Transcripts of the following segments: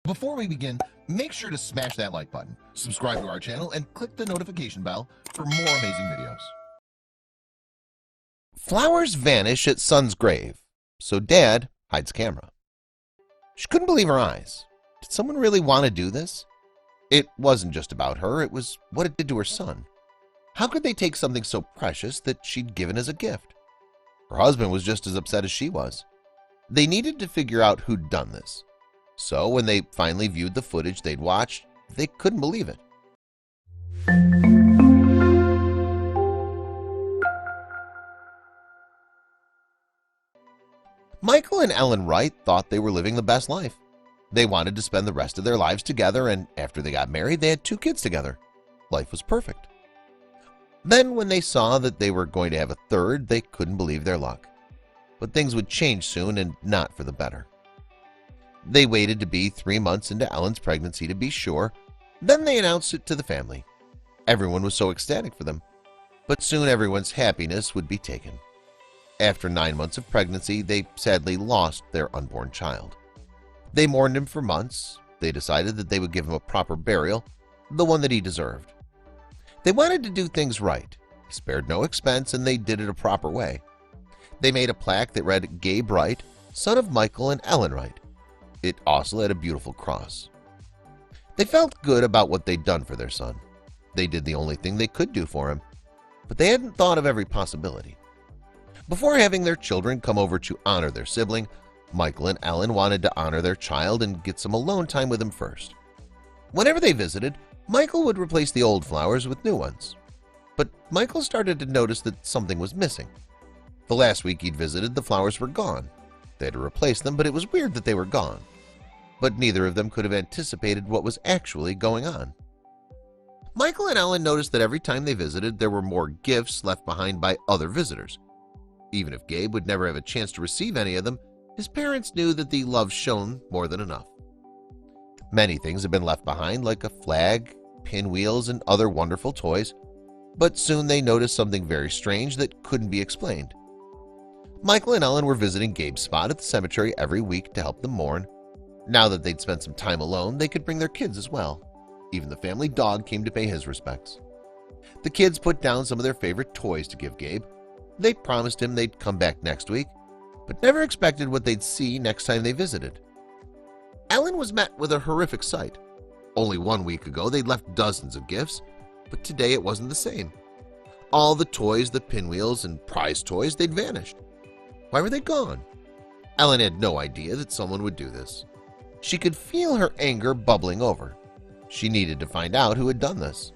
Before we begin, make sure to smash that like button, subscribe to our channel, and click the notification bell for more amazing videos. Flowers vanish at son's grave, so Dad hides camera. She couldn't believe her eyes. Did someone really want to do this? It wasn't just about her, it was what it did to her son. How could they take something so precious that she'd given as a gift? Her husband was just as upset as she was. They needed to figure out who'd done this. So when they finally viewed the footage they'd watched, they couldn't believe it. Michael and Ellen Wright thought they were living the best life. They wanted to spend the rest of their lives together, and after they got married, they had 2 kids together. Life was perfect. Then when they saw that they were going to have a third, they couldn't believe their luck. But things would change soon, and not for the better. They waited to be 3 months into Ellen's pregnancy to be sure. Then they announced it to the family. Everyone was so ecstatic for them. But soon everyone's happiness would be taken. After 9 months of pregnancy, they sadly lost their unborn child. They mourned him for months. They decided that they would give him a proper burial, the one that he deserved. They wanted to do things right. They spared no expense, and they did it a proper way. They made a plaque that read, "Gabe Wright, son of Michael and Ellen Wright." It also had a beautiful cross. They felt good about what they'd done for their son. They did the only thing they could do for him, but they hadn't thought of every possibility. Before having their children come over to honor their sibling, Michael and Ellen wanted to honor their child and get some alone time with him first. Whenever they visited, Michael would replace the old flowers with new ones. But Michael started to notice that something was missing. The last week he'd visited, the flowers were gone. They had to replace them, but it was weird that they were gone. But neither of them could have anticipated what was actually going on. Michael and Ellen noticed that every time they visited, there were more gifts left behind by other visitors. Even if Gabe would never have a chance to receive any of them, his parents knew that the love shone more than enough. Many things had been left behind, like a flag, pinwheels, and other wonderful toys, but soon they noticed something very strange that couldn't be explained. Michael and Ellen were visiting Gabe's spot at the cemetery every week to help them mourn. Now that they'd spent some time alone, they could bring their kids as well. Even the family dog came to pay his respects. The kids put down some of their favorite toys to give Gabe. They promised him they'd come back next week, but never expected what they'd see next time they visited. Ellen was met with a horrific sight. Only 1 week ago they'd left dozens of gifts, but today it wasn't the same. All the toys, the pinwheels, and prize toys, they'd vanished. Why were they gone? Ellen had no idea that someone would do this. She could feel her anger bubbling over. She needed to find out who had done this.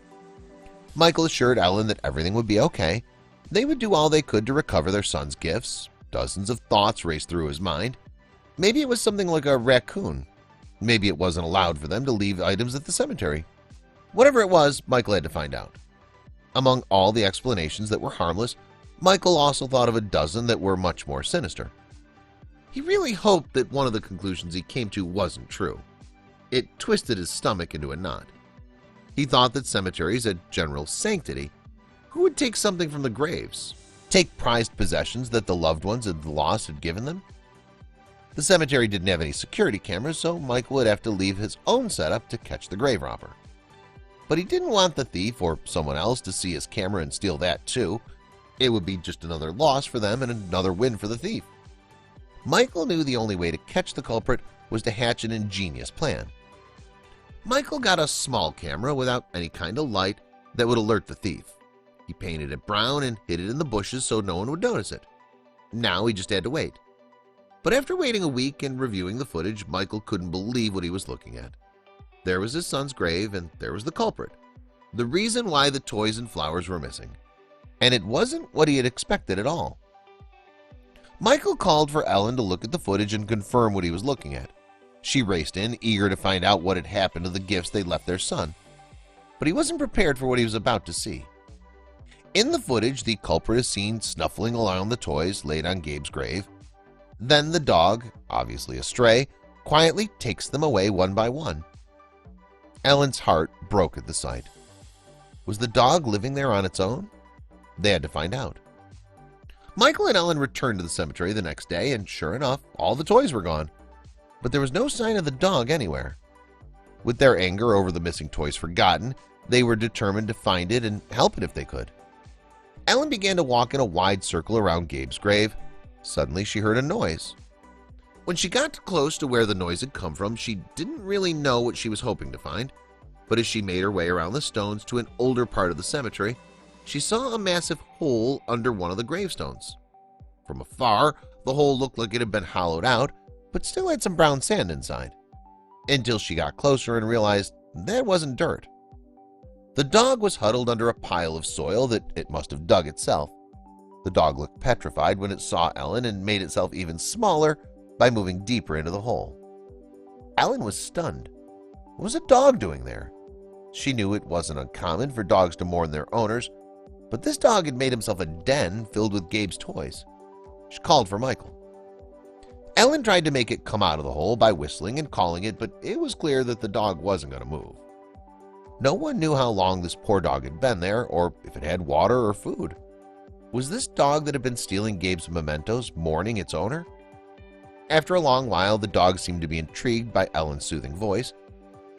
Michael assured Ellen that everything would be okay. They would do all they could to recover their son's gifts. Dozens of thoughts raced through his mind. Maybe it was something like a raccoon. Maybe it wasn't allowed for them to leave items at the cemetery. Whatever it was, Michael had to find out. Among all the explanations that were harmless, Michael also thought of a dozen that were much more sinister. He really hoped that one of the conclusions he came to wasn't true. It twisted his stomach into a knot. He thought that cemeteries had general sanctity. Who would take something from the graves? Take prized possessions that the loved ones of the lost had given them? The cemetery didn't have any security cameras, so Michael would have to leave his own setup to catch the grave robber. But he didn't want the thief or someone else to see his camera and steal that too. It would be just another loss for them and another win for the thief. Michael knew the only way to catch the culprit was to hatch an ingenious plan. Michael got a small camera without any kind of light that would alert the thief. He painted it brown and hid it in the bushes so no one would notice it. Now he just had to wait. But after waiting a week and reviewing the footage, Michael couldn't believe what he was looking at. There was his son's grave, and there was the culprit. The reason why the toys and flowers were missing. And it wasn't what he had expected at all. Michael called for Ellen to look at the footage and confirm what he was looking at. She raced in, eager to find out what had happened to the gifts they'd left their son. But he wasn't prepared for what he was about to see. In the footage, the culprit is seen snuffling around the toys laid on Gabe's grave. Then the dog, obviously a stray, quietly takes them away one by one. Ellen's heart broke at the sight. Was the dog living there on its own? They had to find out. Michael and Ellen returned to the cemetery the next day, and sure enough, all the toys were gone. But there was no sign of the dog anywhere. With their anger over the missing toys forgotten, they were determined to find it and help it if they could. Ellen began to walk in a wide circle around Gabe's grave. Suddenly she heard a noise. When she got close to where the noise had come from, she didn't really know what she was hoping to find, but as she made her way around the stones to an older part of the cemetery, she saw a massive hole under one of the gravestones. From afar, the hole looked like it had been hollowed out, but still had some brown sand inside, until she got closer and realized that wasn't dirt. The dog was huddled under a pile of soil that it must have dug itself. The dog looked petrified when it saw Ellen and made itself even smaller by moving deeper into the hole. Ellen was stunned. What was a dog doing there? She knew it wasn't uncommon for dogs to mourn their owners, but this dog had made himself a den filled with Gabe's toys. She called for Michael. Ellen tried to make it come out of the hole by whistling and calling it, but it was clear that the dog wasn't going to move. No one knew how long this poor dog had been there or if it had water or food. Was this dog that had been stealing Gabe's mementos mourning its owner? After a long while, the dog seemed to be intrigued by Ellen's soothing voice.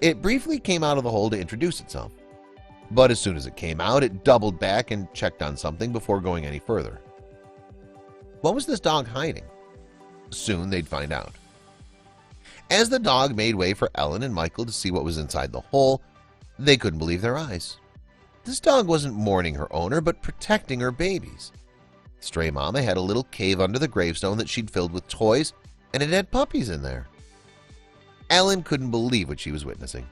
It briefly came out of the hole to introduce itself, but as soon as it came out, it doubled back and checked on something before going any further. What was this dog hiding? Soon they'd find out. As the dog made way for Ellen and Michael to see what was inside the hole, they couldn't believe their eyes. This dog wasn't mourning her owner, but protecting her babies. Stray Mama had a little cave under the gravestone that she'd filled with toys, and it had puppies in there. Ellen couldn't believe what she was witnessing.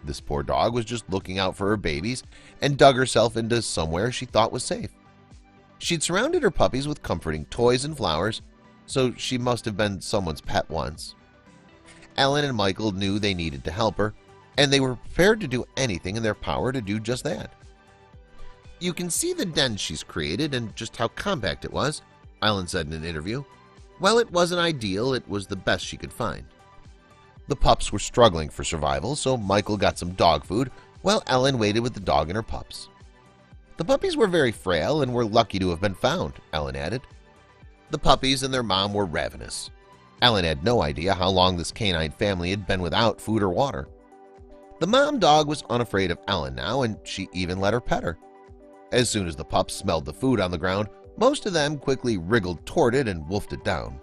This poor dog was just looking out for her babies and dug herself into somewhere she thought was safe. She'd surrounded her puppies with comforting toys and flowers, so she must have been someone's pet once. Ellen and Michael knew they needed to help her, and they were prepared to do anything in their power to do just that. "You can see the den she's created and just how compact it was," Ellen said in an interview. "Well, it wasn't ideal, it was the best she could find." The pups were struggling for survival, so Michael got some dog food while Ellen waited with the dog and her pups. "The puppies were very frail and were lucky to have been found," Ellen added. The puppies and their mom were ravenous. Ellen had no idea how long this canine family had been without food or water. The mom dog was unafraid of Ellen now, and she even let her pet her. As soon as the pups smelled the food on the ground, most of them quickly wriggled toward it and wolfed it down.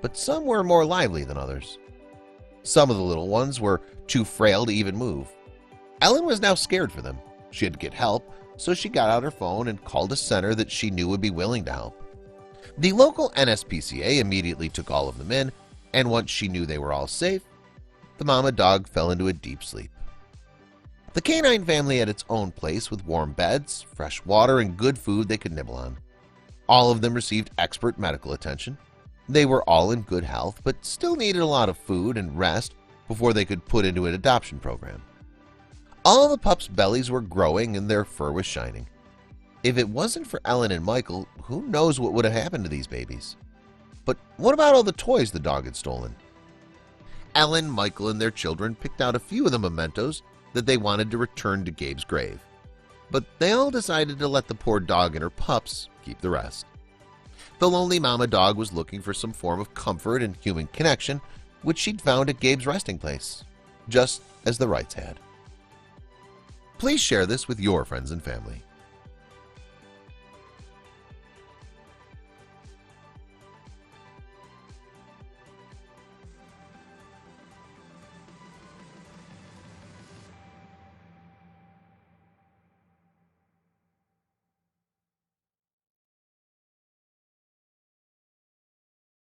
But some were more lively than others. Some of the little ones were too frail to even move. Ellen was now scared for them. She had to get help, so she got out her phone and called a center that she knew would be willing to help. The local NSPCA immediately took all of them in, and once she knew they were all safe, the mama dog fell into a deep sleep. The canine family had its own place with warm beds, fresh water, and good food they could nibble on. All of them received expert medical attention. They were all in good health, but still needed a lot of food and rest before they could put into an adoption program. All the pups' bellies were growing and their fur was shining. If it wasn't for Ellen and Michael, who knows what would have happened to these babies? But what about all the toys the dog had stolen? Ellen, Michael, and their children picked out a few of the mementos that they wanted to return to Gabe's grave, but they all decided to let the poor dog and her pups keep the rest. The lonely mama dog was looking for some form of comfort and human connection, which she'd found at Gabe's resting place, just as the Wrights had. Please share this with your friends and family.